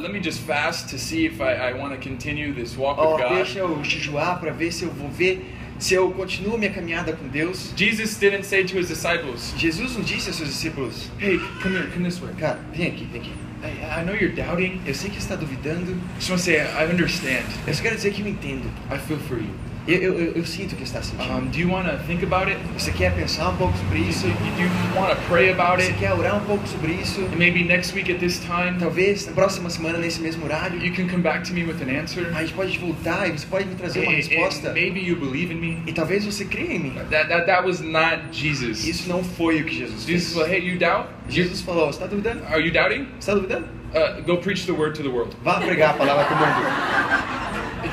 let me just fast to see if I want to continue this walk Oh, with God. deixa eu jejuar para ver se eu vou ver se eu continuo minha caminhada com Deus. Jesus didn't say to his disciples, Jesus não disse aos seus discípulos: hey, come here, come this way. cara, vem aqui, vem aqui. I know you're doubting. Eu sei que você está duvidando. Just want to say, I understand. Eu só quero dizer que eu entendo. I feel for you. Eu sinto o que você está sentindo. Do you want to think about it? Você quer pensar um pouco sobre isso? Do you want to pray about Você it? quer orar um pouco sobre isso? And maybe next week at this time, Talvez na próxima semana, nesse mesmo horário, you can come back to me with an answer. a gente pode voltar e você pode me trazer uma And resposta. maybe you believe in me. E talvez você creia em mim. That was not Jesus. Isso não foi o que Jesus fez. Jesus said, hey, you doubt? Jesus falou: você está duvidando? Are you doubting? Você está duvidando? Go preach the word to the world. Vá pregar a palavra para o mundo.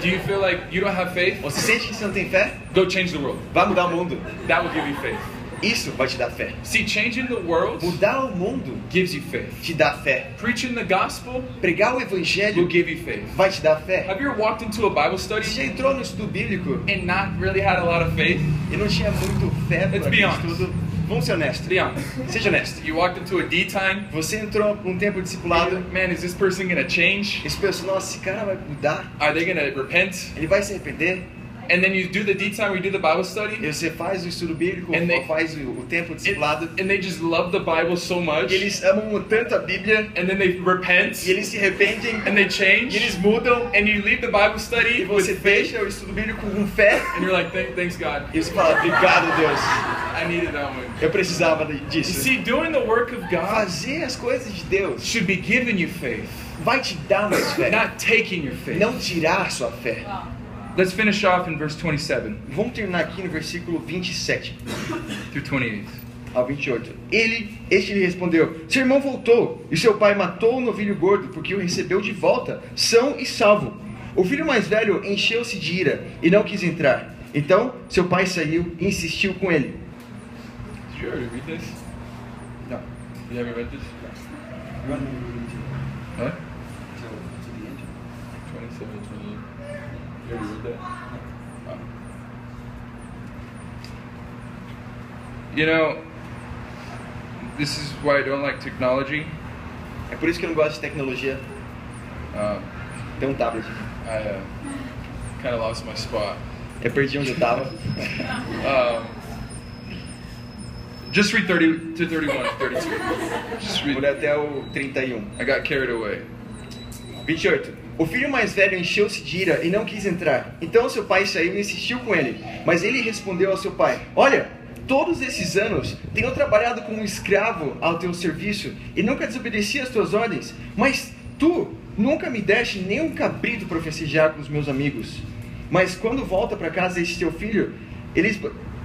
Do you feel like you don't have faith? Você sente que você não tem fé? Go change the world. Vá mudar o mundo. That will give you faith. Isso vai te dar fé. See, changing the world Mudar o mundo gives you faith. te dá fé. Preaching the gospel Pregar o will evangelho give you faith. vai te dar fé. Have you ever walked into a Bible Você já study entrou no estudo bíblico and not really had a lot of faith? e não tinha muito fé Let's para be aquele honest. estudo? Vamos ser honestos. Be honest. Seja honesto. You walked into a D time. Você entrou num tempo discipulado. Man, is this person gonna change? Esse pessoal, nossa, esse cara vai mudar. Are they gonna repent? Ele vai se arrepender. And then you do the D time where you do the Bible study, E você faz o estudo bíblico, And they- faz o tempo discipulado. and they just love the Bible so much, E eles amam tanto a Bíblia. and then they repent, E eles se arrependem. and they E change, eles mudam. and you leave the Bible study E você with faith, fecha o estudo bíblico com fé. and you're like, thanks God, E você fala: obrigado, Deus. I needed that one. Eu precisava You disso. see, doing the work of God Fazer as coisas de Deus should be giving you faith, vai te dar mais fé. not taking your faith. Não tirar sua fé. Let's finish off in verse 27 Vamos terminar aqui no versículo 27 through 28. ao 28. Este lhe respondeu: seu irmão voltou, e seu pai matou o novilho gordo, porque o recebeu de volta, são e salvo. O filho mais velho encheu-se de ira e não quis entrar. Então seu pai saiu e insistiu com ele. Did you already read this? Não. You haven't read this? Huh? 27, 28. You already read that? Oh. You know, this is why I don't like technology. É por isso que eu não gosto de tecnologia. Tem um tablet aqui. I kind of lost my spot. Eu perdi onde eu estava. Just read 30 to 31, 32. Just Vou read. ler até o 31. I got carried away. 28. O filho mais velho encheu-se de ira e não quis entrar. Então seu pai saiu e insistiu com ele. Mas ele respondeu ao seu pai: olha, todos esses anos tenho trabalhado como um escravo ao teu serviço e nunca desobedeci às tuas ordens. Mas tu nunca me deste nem um cabrito para festejar com os meus amigos. Mas quando volta para casa este teu filho,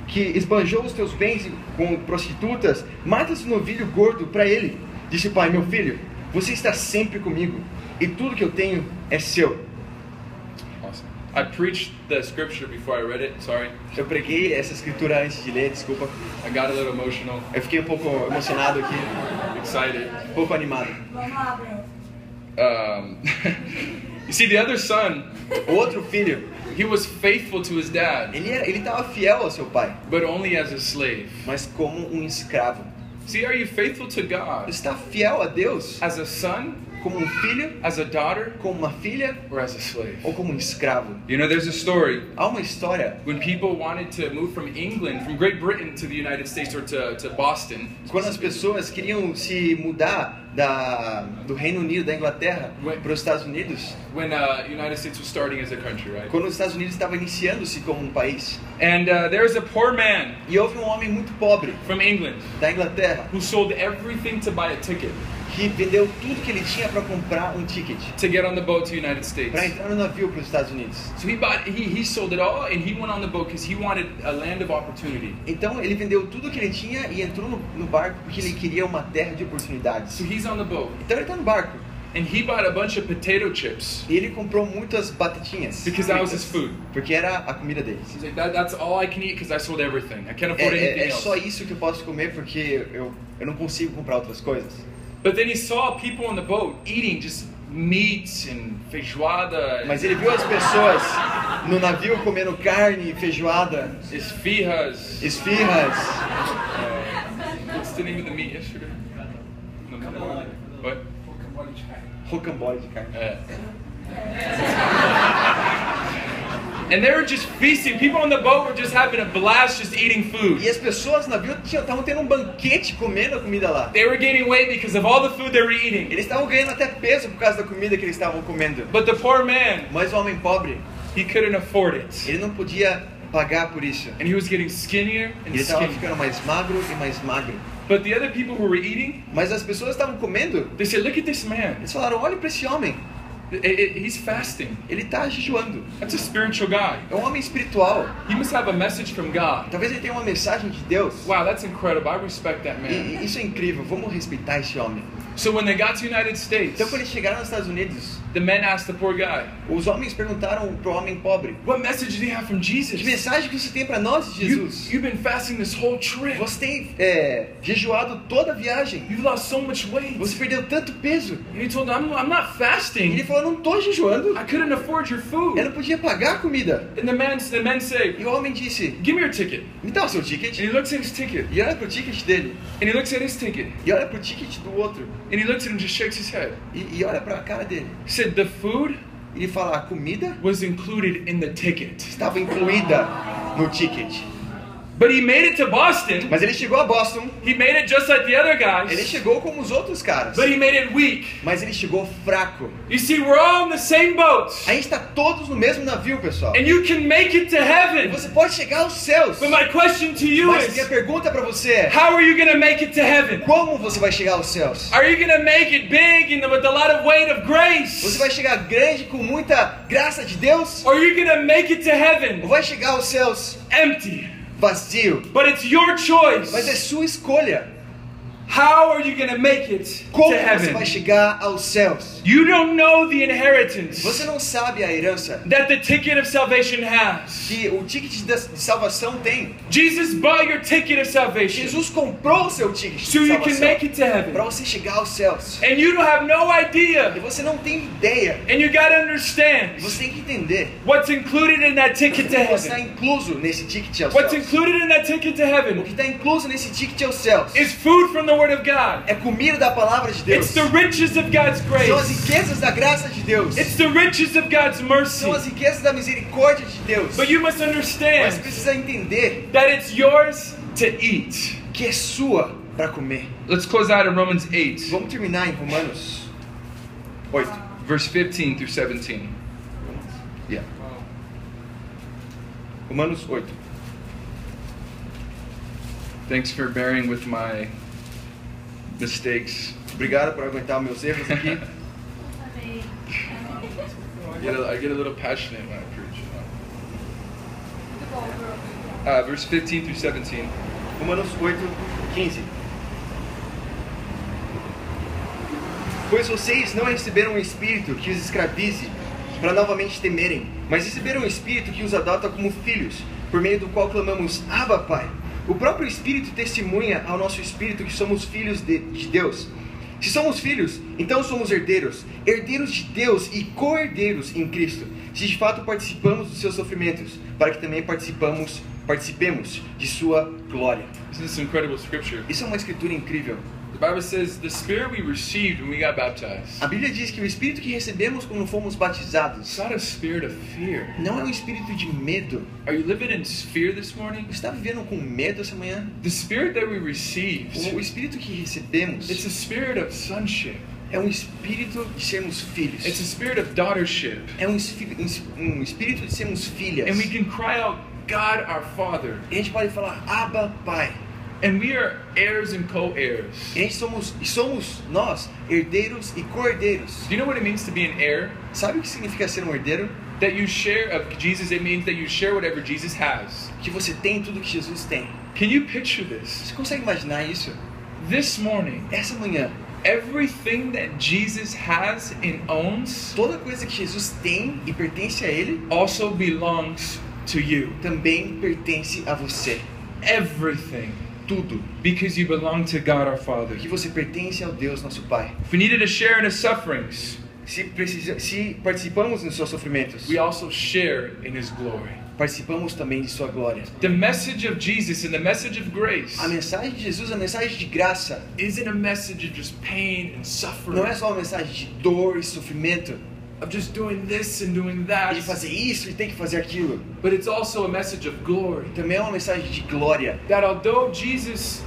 que esbanjou os teus bens com prostitutas, matas o novilho gordo para ele. Disse o pai: meu filho, você está sempre comigo e tudo que eu tenho é seu. Awesome. I preached the scripture before I read it. Sorry. Eu preguei essa escritura antes de ler, desculpa. I got a little emotional, Eu fiquei um pouco emocionado aqui, excited. um pouco animado. You see, the other son, O outro filho, he was faithful to his dad, ele estava fiel ao seu pai, but only as a slave. mas como um escravo. See, are you faithful to God Você está fiel a Deus as a son como um filho, as a daughter, como uma filha or as a slave. ou como um escravo. You know, there's a story Há uma história when people wanted to move from England, from Great Britain to the United States or to Boston. quando as pessoas queriam se mudar do Reino Unido, da Inglaterra, para os Estados Unidos, When United States was starting as a country, right? quando os Estados Unidos estavam iniciando-se como um país. And there's a poor man E houve um homem muito pobre from England da Inglaterra who sold everything to buy a ticket que vendeu tudo que ele tinha para comprar um ticket to get on the boat to the United States. para entrar no navio para os Estados Unidos. So he sold it all and he went on the boat because he wanted a land of opportunity. Então ele vendeu tudo que ele tinha e entrou no barco porque ele queria uma terra de oportunidades. So he's on the boat Então ele está no barco and he bought a bunch of potato chips e ele comprou muitas batatinhas because that was his food. porque era a comida deles. He's like, that's all I can eat because I sold everything. I can't afford anything É else. só isso que eu posso comer porque eu não consigo comprar outras coisas. But then he saw people on the boat eating just meats and feijoada, Mas ele viu as pessoas no navio comendo carne, feijoada, esfirras. esfirras. What's the name of the meat yesterday? What? Rocambole de carne. And they were just feasting. People on the boat were just having a blast, just eating food. E as pessoas no navio estavam tendo um banquete comendo a comida lá. They were gaining weight because of all the food they were eating. Eles estavam ganhando até peso por causa da comida que eles estavam comendo. But the poor man, Mas o homem pobre, he couldn't afford it. ele não podia pagar por isso. And he was getting skinnier and Ele estava skinnier. ficando mais magro e mais magro. But the other people who were eating, Mas as pessoas estavam comendo. they said, look at this man. Eles falaram, olha para esse homem. He's fasting. Ele está jejuando. That's a spiritual guy. É um homem espiritual. He must have a message from God. Talvez ele tenha uma mensagem de Deus. Wow, that's incredible. I respect that man. E isso é incrível. Vamos respeitar esse homem. So when they got to the United States, Então quando eles chegaram nos Estados Unidos, the men asked the poor guy, os homens perguntaram pro homem pobre: what message do you have from Jesus? que mensagem que você tem para nós de Jesus? You've been fasting this whole trip. Você tem jejuado toda a viagem. You've lost so much weight. Você perdeu tanto peso. And he told them, I'm not E fasting. ele falou: não estou jejuando. I couldn't afford your food. Eu não podia pagar a comida. And the men say, E o homem disse: give me your ticket. me dá o seu And ticket. he looks at his ticket. E olha pro ticket dele. And he looks at his ticket. E olha pro ticket do outro. And he looks at him and just shakes his head. E olha pra cara dele. He said, the food E ele fala: a comida was included in the ticket. estava incluída no ticket. But he made it to Boston. Mas ele chegou a Boston. He made it just like the other Ele guys. chegou como os outros caras. But he made it weak. Mas ele chegou fraco. You see, we're all in the same boat. A gente está todos no mesmo navio, pessoal. And you can make it to heaven. Você pode chegar aos céus. But my question to you Mas minha is, pergunta para você é: how are you going to make it to heaven? como você vai chegar aos céus? Are you going to make it big and with a lot of weight of Você grace? vai chegar grande com muita graça de Deus? Or are you going to make it to Ou heaven vai chegar aos céus empty? vazio? But it's your choice. Mas é sua escolha. How are you going to make it Como to você vai heaven? chegar aos céus? You don't know the inheritance Você não sabe a herança that the ticket of salvation has. que o ticket de salvação tem. Jesus bought your ticket of salvation Jesus comprou o seu ticket so de you can make salvação it to heaven. para você chegar aos céus. And you don't have no E idea. você não tem ideia. And you got to understand Você tem que entender what's included in that ticket to o que está heaven. incluso nesse ticket aos What's céus. included in that ticket to O heaven que está incluso nesse ticket aos céus is food from the Word of God. é comida da palavra de Deus. It's the riches of God's São as grace. riquezas da graça de Deus. It's the riches of God's mercy. São as riquezas da misericórdia de Deus. But you must Mas understand precisa entender that it's yours to eat. que é sua para comer. Let's close out in Romans 8, Vamos terminar em Romanos 8. verse 15 through 17. Yeah. Romanos 8. Thanks for bearing with my mistakes. Obrigado por aguentar meus erros aqui. Amém. I get a little passionate when I preach. Muito bom, bro. Verse 15 through 17. Romanos 8, 15. Pois vocês não receberam um espírito que os escravize para novamente temerem, mas receberam um espírito que os adota como filhos, por meio do qual clamamos: Abba, Pai. O próprio Espírito testemunha ao nosso espírito que somos filhos de Deus. Se somos filhos, então somos herdeiros, herdeiros de Deus e co-herdeiros em Cristo, se de fato participamos dos seus sofrimentos, para que também participemos de sua glória. Isn't this incredible scripture? Isso é uma escritura incrível. The Bible says the Spirit we received when we got baptized. A Bíblia diz que o Espírito que recebemos quando fomos batizados It's not a spirit of fear. não é um espírito de medo. Are you living in fear this morning? Você está vivendo com medo essa manhã? The Spirit that we received, O Espírito que recebemos it's a spirit of sonship. é um espírito de sermos filhos. It's a spirit of daughtership. É um espírito de sermos filhas. And we can cry out, God our Father. E a gente pode falar, Abba, Pai. And we are heirs and co-heirs. E a gente somos nós, herdeiros e co-herdeiros. Do you know what it means to be an heir? Sabe o que significa ser um herdeiro? That you share of Jesus, it means that you share whatever Jesus has. Que você tem tudo que Jesus tem. Can you picture this? Você consegue imaginar isso? This morning, Essa manhã, everything that Jesus has and owns toda coisa que Jesus tem e pertence a Ele, also belongs to you. também pertence a você. Everything. Tudo. Because you belong to God our Father. Que você pertence ao Deus, nosso Pai. If we needed to share in His sufferings, Se participamos dos seus sofrimentos, we also share in His glory. participamos também de sua glória. The message of Jesus and the message of grace A mensagem de Jesus, a mensagem de graça, isn't a message of just pain and suffering, não é só uma mensagem de dor e sofrimento, of just doing this and doing that, de fazer isso e tem que fazer aquilo. but it's also a message of glory. Também é uma mensagem de glória. That although Jesus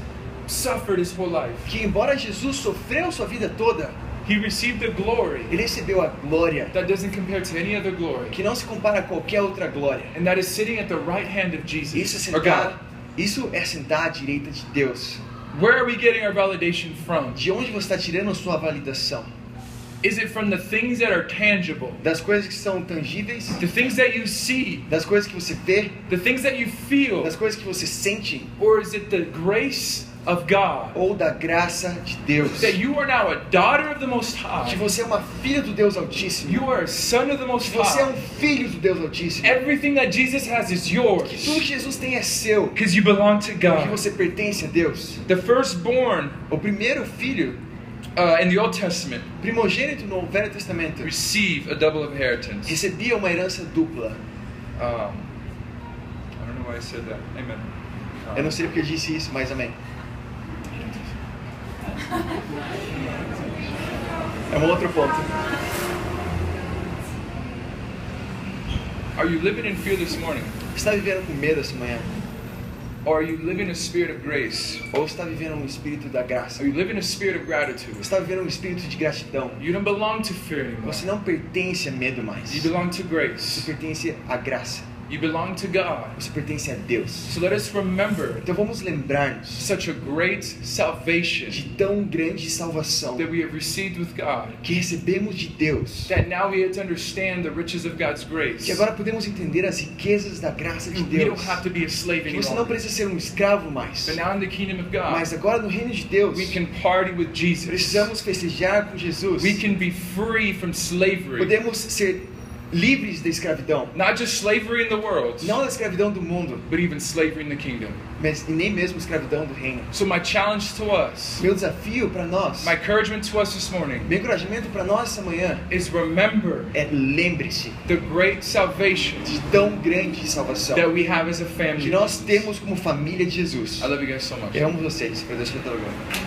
suffered His whole life, Que embora Jesus sofreu sua vida toda, He received the glory Ele recebeu a glória that doesn't compare to any other glory, que não se compara a qualquer outra glória. and that is sitting at the right hand of Jesus, or God. Isso é sentar à direita de Deus. Where are we getting our validation from? De onde você está tirando a sua validação? Is it from the things that are tangible, Das coisas que são tangíveis, the things that you see, das coisas que você vê, the things that you feel, das coisas que você sente, or is it the grace of God ou da graça de Deus? that you are now a daughter of the Most Que High, você é uma filha do Deus Altíssimo. you are a son of the Most Que você é High, filho do Deus Altíssimo. everything that Jesus has is Que yours tudo que Jesus tem é seu. because you belong to Porque God. você pertence a Deus. The firstborn O primeiro filho, in the Old Testament primogênito no Velho Testamento, receive a double inheritance. recebia uma herança dupla. I don't know why I said that. Amen. Eu não sei porque eu disse isso, mas amém. É um outro ponto. Are you living in fear this morning? Você está vivendo com medo essa manhã? Or are you living a spirit of grace? Ou você está vivendo um espírito da graça? Are you living a spirit of gratitude? Você está vivendo um espírito de gratidão? You don't belong to fear anymore. Você não pertence a medo mais. You belong to Você grace. pertence à graça. You belong to God. Você pertence a Deus. So let us remember Então vamos lembrar-nos such a great salvation de tão grande salvação that we have received with God, que recebemos de Deus. that now we have to understand the riches of God's grace. Que agora podemos entender as riquezas da graça de We Deus. don't have to be a slave Que any você não longer. precisa ser um escravo mais. But now in the kingdom of God, Mas agora no reino de Deus, we can party with Jesus. precisamos festejar com Jesus. We can be free from slavery. Podemos ser livres da escravidão. Not just slavery in the world, Não da escravidão do mundo, but even slavery in the kingdom. mas e nem mesmo escravidão do reino. So my challenge to us, Meu desafio para nós, my encouragement to us this morning meu encorajamento para nós essa manhã is remember é lembre-se the great salvation de tão grande salvação that we have as a que family. nós temos como família de Jesus. I love you guys so much. Eu amo vocês. Para Deus te abençoe.